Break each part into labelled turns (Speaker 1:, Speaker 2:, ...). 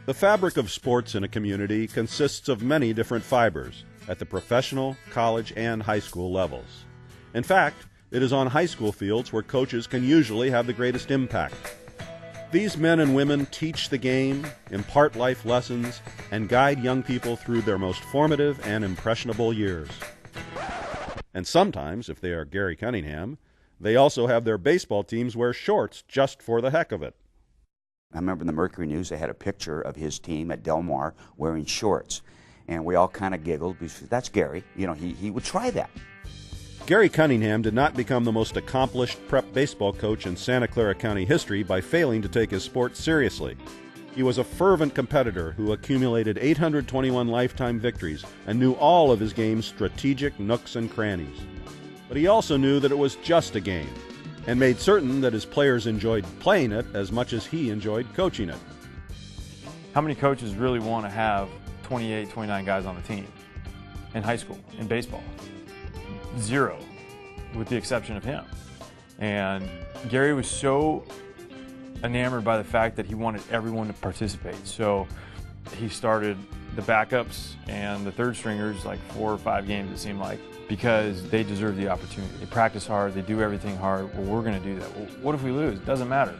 Speaker 1: The fabric of sports in a community consists of many different fibers at the professional, college, and high school levels. In fact, it is on high school fields where coaches can usually have the greatest impact. These men and women teach the game, impart life lessons, and guide young people through their most formative and impressionable years. And sometimes, if they are Gary Cunningham, they also have their baseball teams wear shorts just for the heck of it.
Speaker 2: I remember in the Mercury News they had a picture of his team at Del Mar wearing shorts. And we all kind of giggled because that's Gary. You know, he would try that.
Speaker 1: Gary Cunningham did not become the most accomplished prep baseball coach in Santa Clara County history by failing to take his sport seriously. He was a fervent competitor who accumulated 821 lifetime victories and knew all of his game's strategic nooks and crannies. But he also knew that it was just a game, and made certain that his players enjoyed playing it as much as he enjoyed coaching it.
Speaker 3: How many coaches really want to have 28, 29 guys on the team in high school, in baseball? Zero, with the exception of him. And Gary was so enamored by the fact that he wanted everyone to participate. So he started the backups and the third stringers like 4 or 5 games, it seemed like, because they deserve the opportunity. They practice hard, they do everything hard. Well, we're going to do that. Well, what if we lose? It doesn't matter.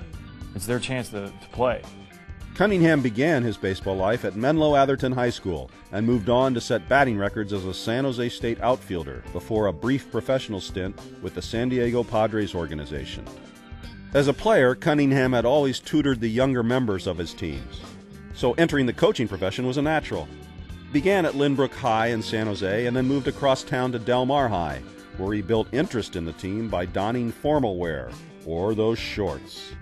Speaker 3: It's their chance to play.
Speaker 1: Cunningham began his baseball life at Menlo Atherton High School and moved on to set batting records as a San Jose State outfielder before a brief professional stint with the San Diego Padres organization. As a player, Cunningham had always tutored the younger members of his teams, so entering the coaching profession was a natural. Began at Lynbrook High in San Jose and then moved across town to Del Mar High, where he built interest in the team by donning formal wear, or those shorts.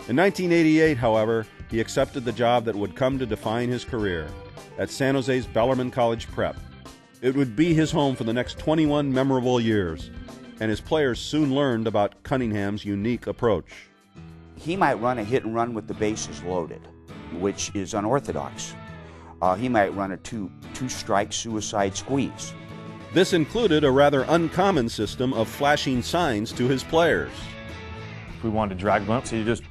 Speaker 1: In 1988, however, he accepted the job that would come to define his career at San Jose's Bellarmine College Prep. It would be his home for the next 21 memorable years, and his players soon learned about Cunningham's unique approach.
Speaker 2: He might run a hit and run with the bases loaded, which is unorthodox. He might run a two-strike suicide squeeze.
Speaker 1: This included a rather uncommon system of flashing signs to his players.
Speaker 3: If we wanted to drag him up, so you just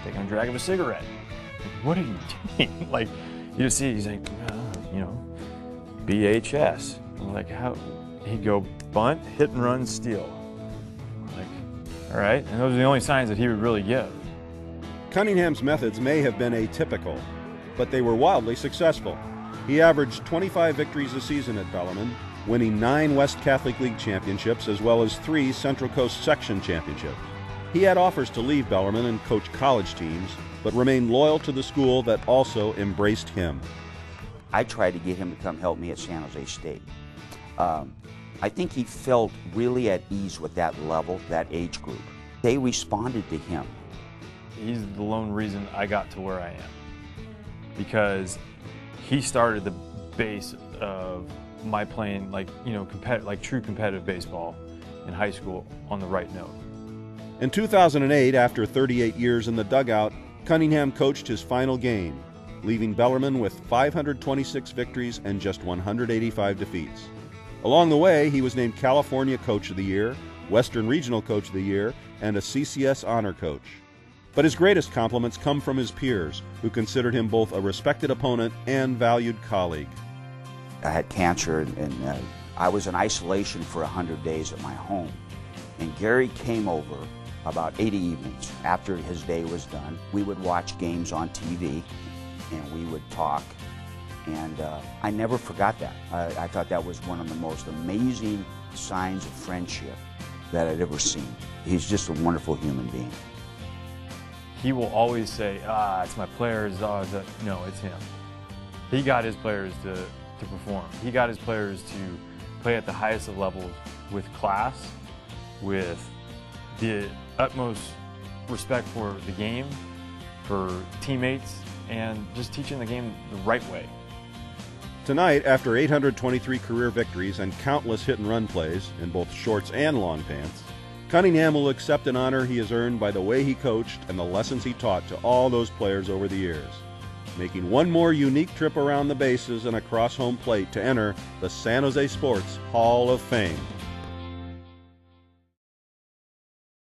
Speaker 3: taking a drag of a cigarette. What are you doing? Like, you just see, he's like, BHS. I'm like, how? He'd go bunt, hit and run, steal. I'm like, all right. And those are the only signs that he would really give.
Speaker 1: Cunningham's methods may have been atypical, but they were wildly successful. He averaged 25 victories a season at Bellarmine, winning 9 West Catholic League championships as well as 3 Central Coast Section championships. He had offers to leave Bellarmine and coach college teams, but remained loyal to the school that also embraced him.
Speaker 2: I tried to get him to come help me at San Jose State. I think he felt really at ease with that level, that age group. They responded to him.
Speaker 3: He's the lone reason I got to where I am, because he started the base of my playing true competitive baseball in high school on the right note.
Speaker 1: In 2008, after 38 years in the dugout, Cunningham coached his final game, leaving Bellarmine with 526 victories and just 185 defeats. Along the way, he was named California Coach of the Year, Western Regional Coach of the Year, and a CCS Honor Coach. But his greatest compliments come from his peers, who considered him both a respected opponent and valued colleague.
Speaker 2: I had cancer, and I was in isolation for 100 days at my home. And Gary came over about 80 evenings after his day was done. We would watch games on TV, and we would talk. And I never forgot that. I thought that was one of the most amazing signs of friendship that I'd ever seen. He's just a wonderful human being.
Speaker 3: He will always say, it's my players. No, it's him. He got his players to perform. He got his players to play at the highest of levels with class, with the utmost respect for the game, for teammates, and just teaching the game the right way.
Speaker 1: Tonight, after 823 career victories and countless hit-and-run plays in both shorts and long pants, Cunningham will accept an honor he has earned by the way he coached and the lessons he taught to all those players over the years, making one more unique trip around the bases and across home plate to enter the San Jose Sports Hall of Fame.